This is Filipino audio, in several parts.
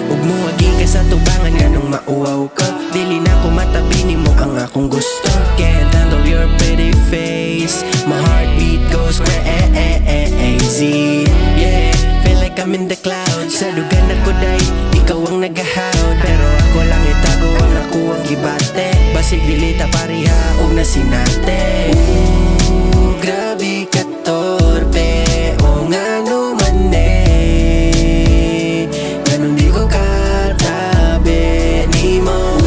Ug muaging ka sa tubangan nga nung mauwaw ko. Dili na ko matabini mo ang akong gusto. Can't handle your pretty face. My heartbeat goes crazy. Yeah, feel like I'm in the clouds. Sa lugan ako day, ikaw ang nagahawd. Pero ako lang itago ang ako ang gibate. Basig dili ta pareha og nasinate. Grabe ka torpe. O ngano man ganun di ko katabi ni mo.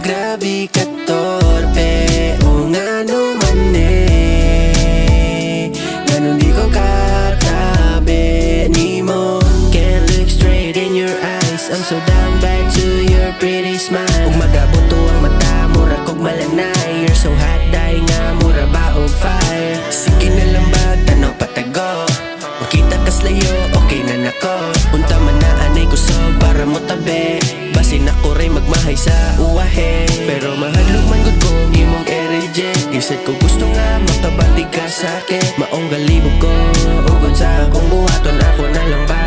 Grabe ka torpe. O ngano man ganun di ko katabi ni mo. Can't look straight in your eyes. I'm so down back to your pretty smile. Ug magabuto ang mata mura kog malanay. You're so hot dahil nga mura ba og fire. Sige na lang bag tanaw patago. Makita kas layo okay na nako. Unta man na anay kusog para mo tabi. Basin ako rin magmahay sa uwahe. Pero mahal man gud ko imong i-reject. Isip ko gusto nga makabati ka sa'kin. Maong galibog ko ugod sa akong buhaton. Ako na lang ba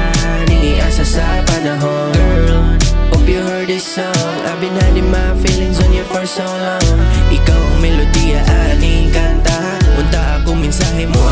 asa sa panahon. Girl, hope you heard this song. I've been hiding my feelings on you for so long. Ikaw ang melodiya aning kanta. Unta akong mensahe mo